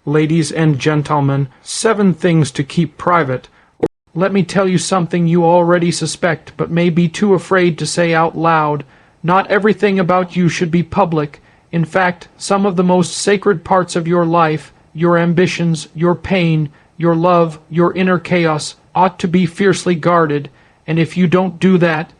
Ladies and gentlemen, 7 things to keep private. Let me tell you something you already suspect, but may be too afraid to say out loud. Not everything about you should be public. In fact, some of the most sacred parts of your life, your ambitions, your pain, your love, your inner chaos, ought to be fiercely guarded. And if you don't do that,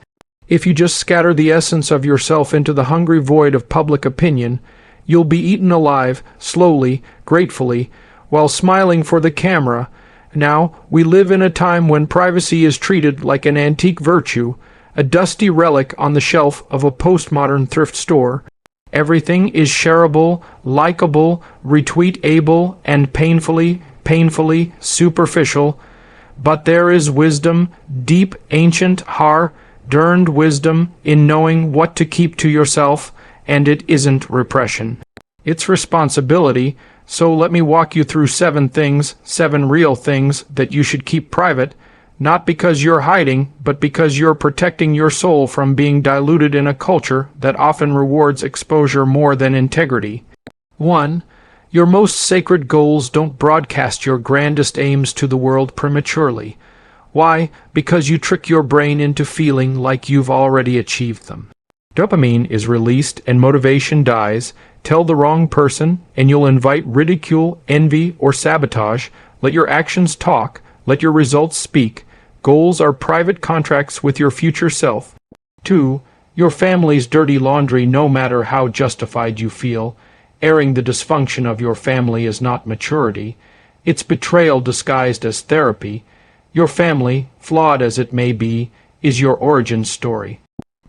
if you just scatter the essence of yourself into the hungry void of public opinion, you'll be eaten alive, slowly, gratefully, while smiling for the camera. Now, we live in a time when privacy is treated like an antique virtue, a dusty relic on the shelf of a postmodern thrift store. Everything is shareable, likable, retweetable, and painfully superficial. But there is wisdom, deep, ancient, hard-earned wisdom in knowing what to keep to yourself, and it isn't repression. It's responsibility. So let me walk you through 7 things, 7 real things that you should keep private, not because you're hiding, but because you're protecting your soul from being diluted in a culture that often rewards exposure more than integrity. 1. Your most sacred goals don't broadcast your grandest aims to the world prematurely. Why? Because you trick your brain into feeling like you've already achieved them. Dopamine is released and motivation dies. Tell the wrong person, and you'll invite ridicule, envy, or sabotage. Let your actions talk. Let your results speak. Goals are private contracts with your future self. 2. Your family's dirty laundry, no matter how justified you feel. Airing the dysfunction of your family is not maturity. It's betrayal disguised as therapy. Your family, flawed as it may be, is your origin story.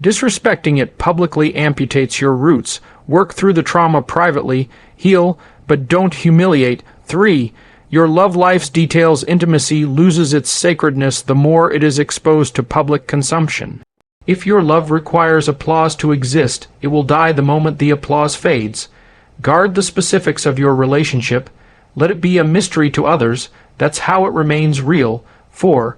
Disrespecting it publicly amputates your roots. Work through the trauma privately. Heal, but don't humiliate. 3. Your love life's details intimacy loses its sacredness the more it is exposed to public consumption. If your love requires applause to exist, it will die the moment the applause fades. Guard the specifics of your relationship. Let it be a mystery to others. That's how it remains real. 4.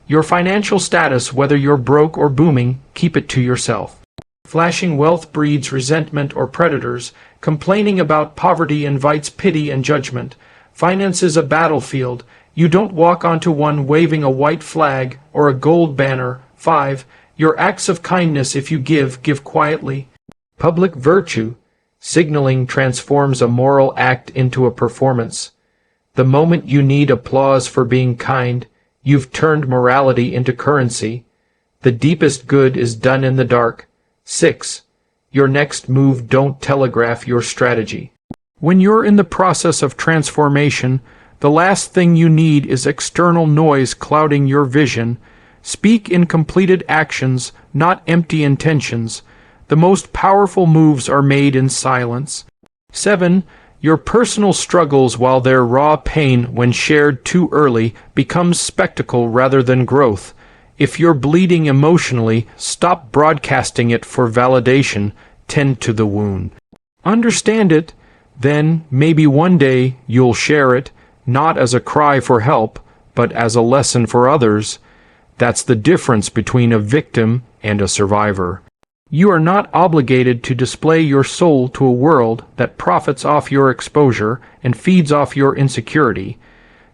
Your financial status, whether you're broke or booming, keep it to yourself. Flashing wealth breeds resentment or predators. Complaining about poverty invites pity and judgment. Finance is a battlefield. You don't walk onto one waving a white flag or a gold banner. 5. Your acts of kindness, if you give quietly. Public virtue. Signaling transforms a moral act into a performance. The moment you need applause for being kind, you've turned morality into currency. The deepest good is done in the dark. 6. Your next move, don't telegraph your strategy. When you're in the process of transformation, the last thing you need is external noise clouding your vision. Speak in completed actions, not empty intentions. The most powerful moves are made in silence. 7. Your personal struggles, while they're raw pain when shared too early, becomes spectacle rather than growth. If you're bleeding emotionally, stop broadcasting it for validation. Tend to the wound. Understand it. Then, maybe one day, you'll share it, not as a cry for help, but as a lesson for others. That's the difference between a victim and a survivor. You are not obligated to display your soul to a world that profits off your exposure and feeds off your insecurity.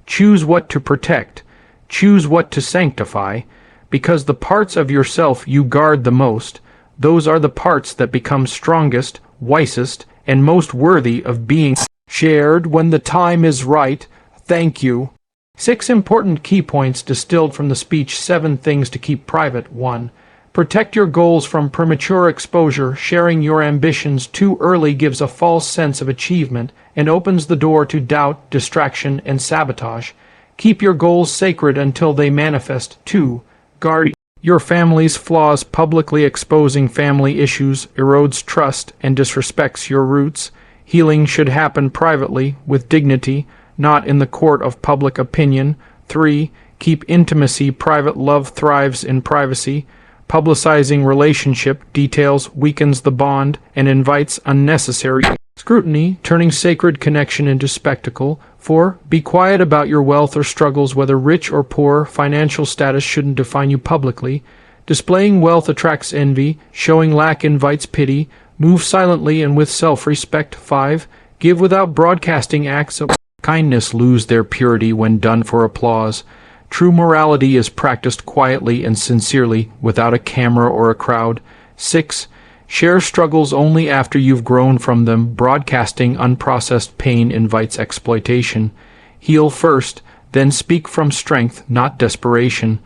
Choose what to protect. Choose what to sanctify, because the parts of yourself you guard the most, those are the parts that become strongest, wisest, and most worthy of being shared when the time is right. Thank you. 6 important key points distilled from the speech 7 things to keep private. 1. Protect your goals from premature exposure. Sharing your ambitions too early gives a false sense of achievement and opens the door to doubt, distraction, and sabotage. Keep your goals sacred until they manifest. 2. Guard your family's flaws. Publicly exposing family issues erodes trust and disrespects your roots. Healing should happen privately, with dignity, not in the court of public opinion. 3. Keep intimacy private. Love thrives in privacy. Publicizing relationship details weakens the bond and invites unnecessary scrutiny, turning sacred connection into spectacle. 4. Be quiet about your wealth or struggles, whether rich or poor. Financial status shouldn't define you publicly. Displaying wealth attracts envy. Showing lack invites pity. Move silently and with self-respect. 5. Give without broadcasting acts of kindness lose their purity when done for applause. True morality is practiced quietly and sincerely, without a camera or a crowd. 6. Share struggles only after you've grown from them. Broadcasting unprocessed pain invites exploitation. Heal first, then speak from strength, not desperation.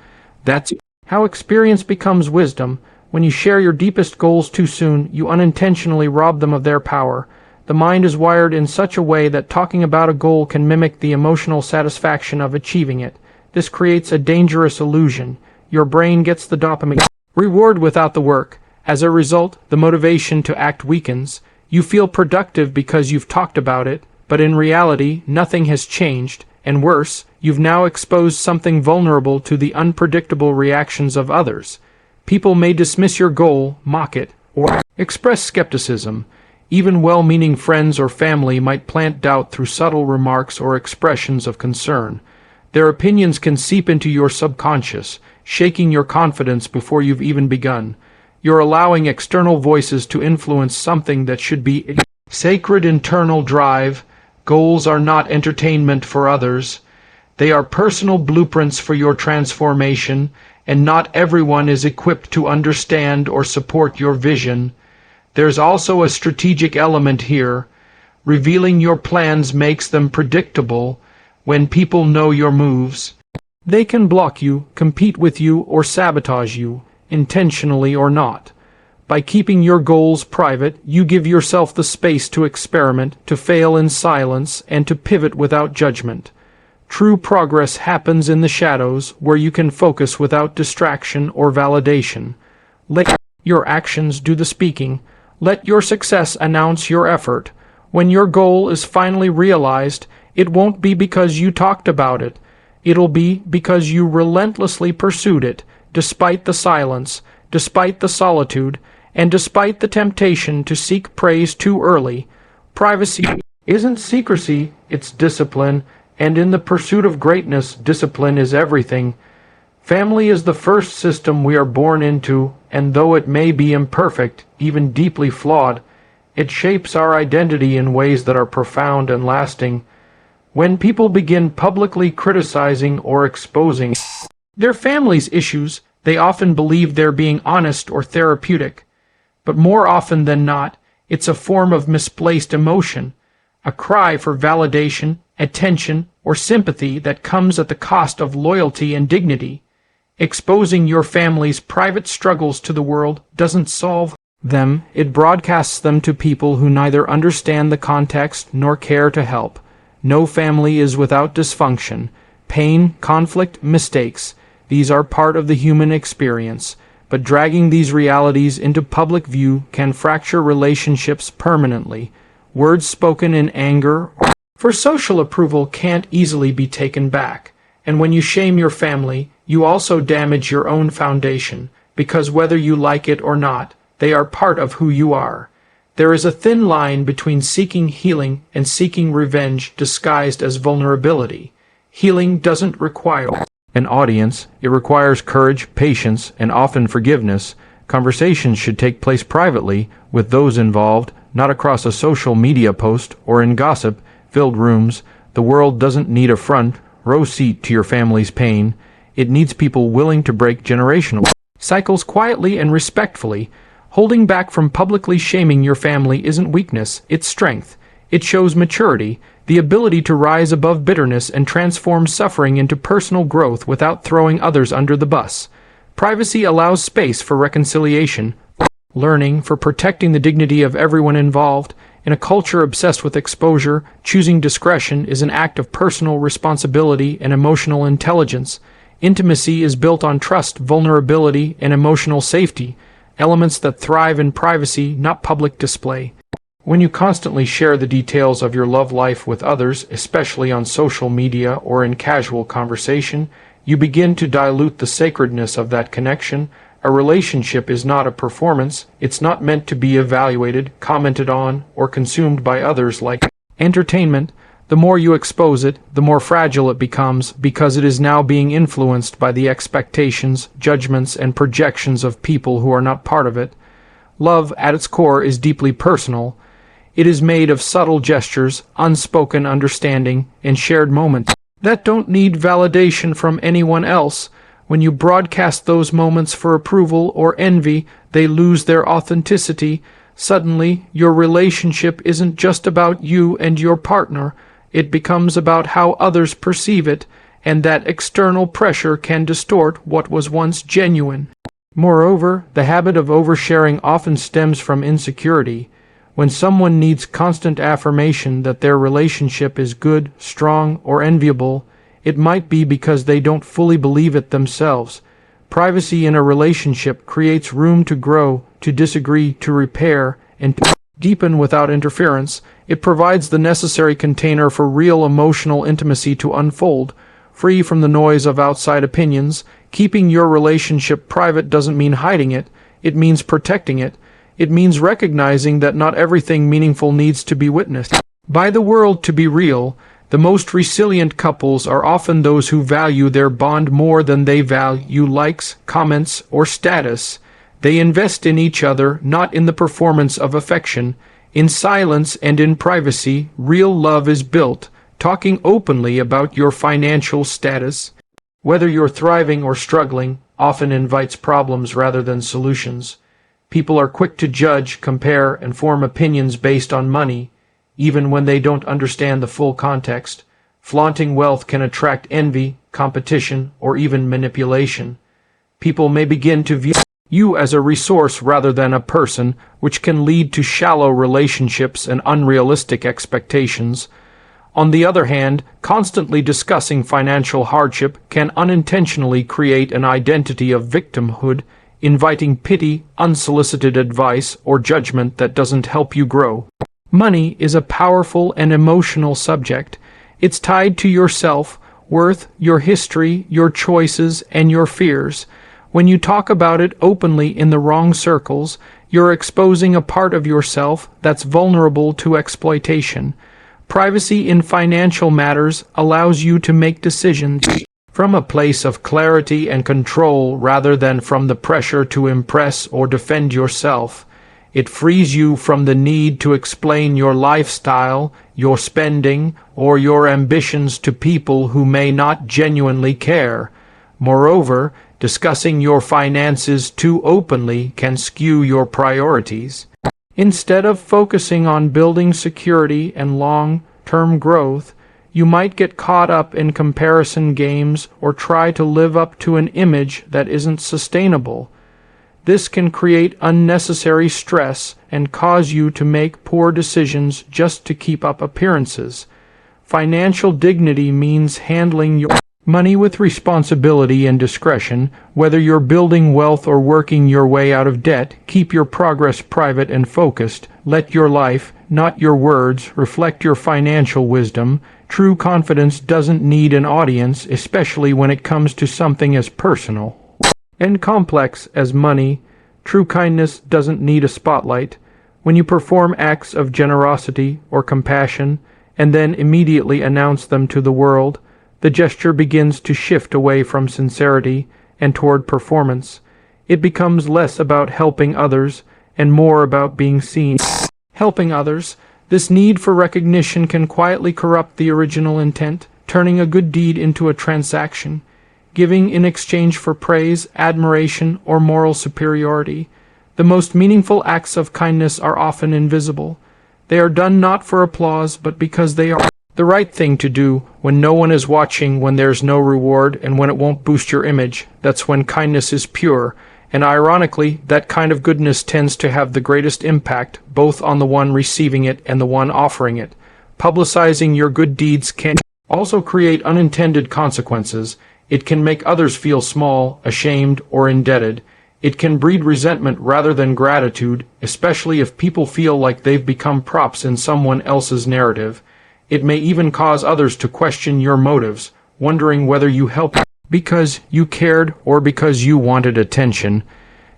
That's how experience becomes wisdom. When you share your deepest goals too soon, you unintentionally rob them of their power. The mind is wired in such a way that talking about a goal can mimic the emotional satisfaction of achieving it. This creates a dangerous illusion. Your brain gets the dopamine reward without the work. As a result, the motivation to act weakens. You feel productive because you've talked about it, but in reality, nothing has changed, and worse, you've now exposed something vulnerable to the unpredictable reactions of others. People may dismiss your goal, mock it, or express skepticism. Even well-meaning friends or family might plant doubt through subtle remarks or expressions of concern. Their opinions can seep into your subconscious, shaking your confidence before you've even begun. You're allowing external voices to influence something that should be sacred internal drive. Goals are not entertainment for others. They are personal blueprints for your transformation, and not everyone is equipped to understand or support your vision. There's also a strategic element here. Revealing your plans makes them predictable. When people know your moves, they can block you, compete with you, or sabotage you, intentionally or not. By keeping your goals private, you give yourself the space to experiment, to fail in silence, and to pivot without judgment. True progress happens in the shadows, where you can focus without distraction or validation. Let your actions do the speaking. Let your success announce your effort. When your goal is finally realized, it won't be because you talked about it. It'll be because you relentlessly pursued it, despite the silence, despite the solitude, and despite the temptation to seek praise too early. Privacy isn't secrecy, it's discipline, and in the pursuit of greatness, discipline is everything. Family is the first system we are born into, and though it may be imperfect, even deeply flawed, it shapes our identity in ways that are profound and lasting. When people begin publicly criticizing or exposing their family's issues, they often believe they're being honest or therapeutic. But more often than not, it's a form of misplaced emotion, a cry for validation, attention, or sympathy that comes at the cost of loyalty and dignity. Exposing your family's private struggles to the world doesn't solve them, it broadcasts them to people who neither understand the context nor care to help. No family is without dysfunction, pain, conflict, mistakes. These are part of the human experience, but dragging these realities into public view can fracture relationships permanently. Words spoken in anger or for social approval can't easily be taken back, and when you shame your family, you also damage your own foundation, because whether you like it or not, they are part of who you are. There is a thin line between seeking healing and seeking revenge disguised as vulnerability. Healing doesn't require an audience. It requires courage, patience, and often forgiveness. Conversations should take place privately with those involved, not across a social media post or in gossip-filled rooms. The world doesn't need a front row seat to your family's pain. It needs people willing to break generational cycles quietly and respectfully. Holding back from publicly shaming your family isn't weakness, it's strength. It shows maturity, the ability to rise above bitterness and transform suffering into personal growth without throwing others under the bus. Privacy allows space for reconciliation, learning, for protecting the dignity of everyone involved. In a culture obsessed with exposure, choosing discretion is an act of personal responsibility and emotional intelligence. Intimacy is built on trust, vulnerability, and emotional safety, elements that thrive in privacy, not public display. When you constantly share the details of your love life with others, especially on social media or in casual conversation, you begin to dilute the sacredness of that connection. A relationship is not a performance. It's not meant to be evaluated, commented on, or consumed by others like entertainment. The more you expose it, the more fragile it becomes, because it is now being influenced by the expectations, judgments, and projections of people who are not part of it. Love, at its core, is deeply personal. It is made of subtle gestures, unspoken understanding, and shared moments that don't need validation from anyone else. When you broadcast those moments for approval or envy, they lose their authenticity. Suddenly, your relationship isn't just about you and your partner. It becomes about how others perceive it, and that external pressure can distort what was once genuine. Moreover, the habit of oversharing often stems from insecurity. When someone needs constant affirmation that their relationship is good, strong, or enviable, it might be because they don't fully believe it themselves. Privacy in a relationship creates room to grow, to disagree, to repair, and to deepen without interference. It provides the necessary container for real emotional intimacy to unfold, free from the noise of outside opinions. Keeping your relationship private doesn't mean hiding it. It means protecting it. It means recognizing that not everything meaningful needs to be witnessed by the world to be real. The most resilient couples are often those who value their bond more than they value likes, comments, or status. They invest in each other, not in the performance of affection. In silence and in privacy, real love is built. Talking openly about your financial status, whether you're thriving or struggling, often invites problems rather than solutions. People are quick to judge, compare, and form opinions based on money, even when they don't understand the full context. Flaunting wealth can attract envy, competition, or even manipulation. People may begin to view you as a resource rather than a person, which can lead to shallow relationships and unrealistic expectations. On the other hand, constantly discussing financial hardship can unintentionally create an identity of victimhood, inviting pity, unsolicited advice, or judgment that doesn't help you grow. Money is a powerful and emotional subject. It's tied to your self-worth, your history, your choices, and your fears. When you talk about it openly in the wrong circles, you're exposing a part of yourself that's vulnerable to exploitation. Privacy in financial matters allows you to make decisions from a place of clarity and control rather than from the pressure to impress or defend yourself. It frees you from the need to explain your lifestyle, your spending, or your ambitions to people who may not genuinely care. Moreover, discussing your finances too openly can skew your priorities. Instead of focusing on building security and long-term growth, you might get caught up in comparison games or try to live up to an image that isn't sustainable. This can create unnecessary stress and cause you to make poor decisions just to keep up appearances. Financial dignity means handling your money with responsibility and discretion. Whether you're building wealth or working your way out of debt, keep your progress private and focused. Let your life, not your words, reflect your financial wisdom. True confidence doesn't need an audience, especially when it comes to something as personal and complex as money. True kindness doesn't need a spotlight. When you perform acts of generosity or compassion and then immediately announce them to the world, the gesture begins to shift away from sincerity and toward performance. It becomes less about helping others and more about being seen. Helping others, this need for recognition can quietly corrupt the original intent, turning a good deed into a transaction. Giving in exchange for praise, admiration, or moral superiority. The most meaningful acts of kindness are often invisible. They are done not for applause, but because they are the right thing to do, when no one is watching, when there's no reward, and when it won't boost your image. That's when kindness is pure. And ironically, that kind of goodness tends to have the greatest impact, both on the one receiving it and the one offering it. Publicizing your good deeds can also create unintended consequences. It can make others feel small, ashamed, or indebted. It can breed resentment rather than gratitude, especially if people feel like they've become props in someone else's narrative. It may even cause others to question your motives, wondering whether you helped because you cared or because you wanted attention.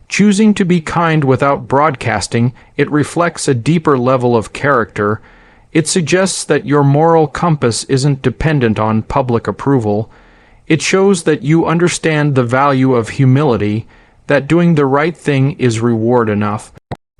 Choosing to be kind without broadcasting, it reflects a deeper level of character. It suggests that your moral compass isn't dependent on public approval. It shows that you understand the value of humility, that doing the right thing is reward enough.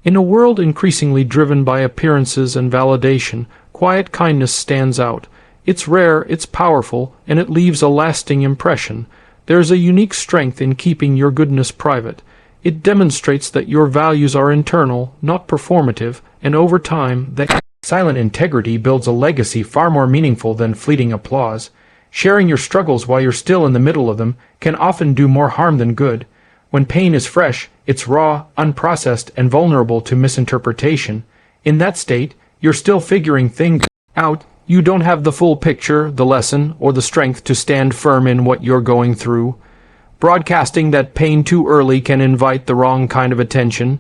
In a world increasingly driven by appearances and validation, quiet kindness stands out. It's rare, it's powerful, and it leaves a lasting impression. There's a unique strength in keeping your goodness private. It demonstrates that your values are internal, not performative, and over time, that silent integrity builds a legacy far more meaningful than fleeting applause. Sharing your struggles while you're still in the middle of them can often do more harm than good. When pain is fresh, it's raw, unprocessed, and vulnerable to misinterpretation. In that state, you're still figuring things out. You don't have the full picture, the lesson, or the strength to stand firm in what you're going through. Broadcasting that pain too early can invite the wrong kind of attention,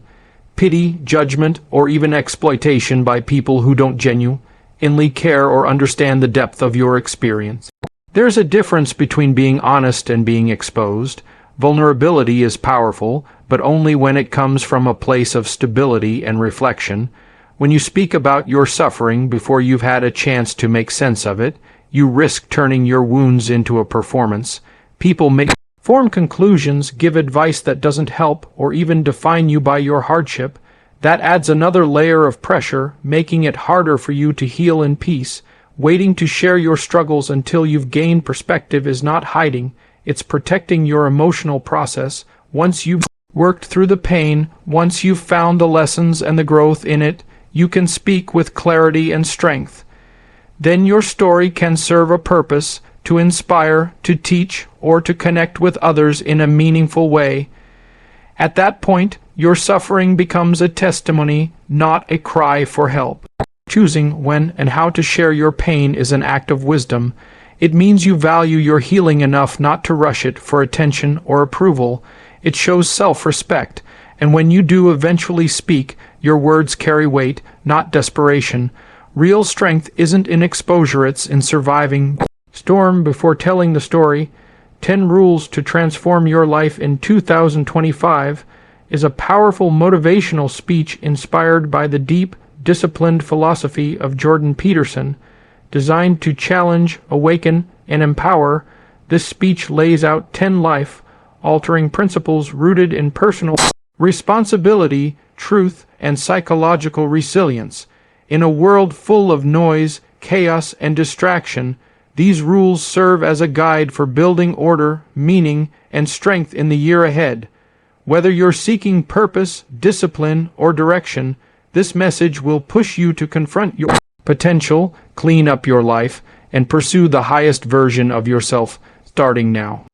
pity, judgment, or even exploitation by people who don't genuinely care or understand the depth of your experience. There's a difference between being honest and being exposed. Vulnerability is powerful, but only when it comes from a place of stability and reflection. When you speak about your suffering before you've had a chance to make sense of it, you risk turning your wounds into a performance. People may form conclusions, give advice that doesn't help, or even define you by your hardship. That adds another layer of pressure, making it harder for you to heal in peace. Waiting to share your struggles until you've gained perspective is not hiding. It's protecting your emotional process. Once you've worked through the pain, once you've found the lessons and the growth in it, you can speak with clarity and strength. Then your story can serve a purpose, to inspire, to teach, or to connect with others in a meaningful way. At that point, your suffering becomes a testimony, not a cry for help. Choosing when and how to share your pain is an act of wisdom. It means you value your healing enough not to rush it for attention or approval. It shows self-respect, and when you do eventually speak, your words carry weight, not desperation. Real strength isn't in exposure, it's in surviving. Storm before telling the story. 10 Rules to Transform Your Life in 2025 is a powerful motivational speech inspired by the deep, disciplined philosophy of Jordan Peterson. Designed to challenge, awaken, and empower, this speech lays out 10 life-altering principles rooted in personal responsibility, truth, and psychological resilience. In a world full of noise, chaos, and distraction, these rules serve as a guide for building order, meaning, and strength in the year ahead. Whether you're seeking purpose, discipline, or direction, this message will push you to confront your potential, clean up your life, and pursue the highest version of yourself starting now.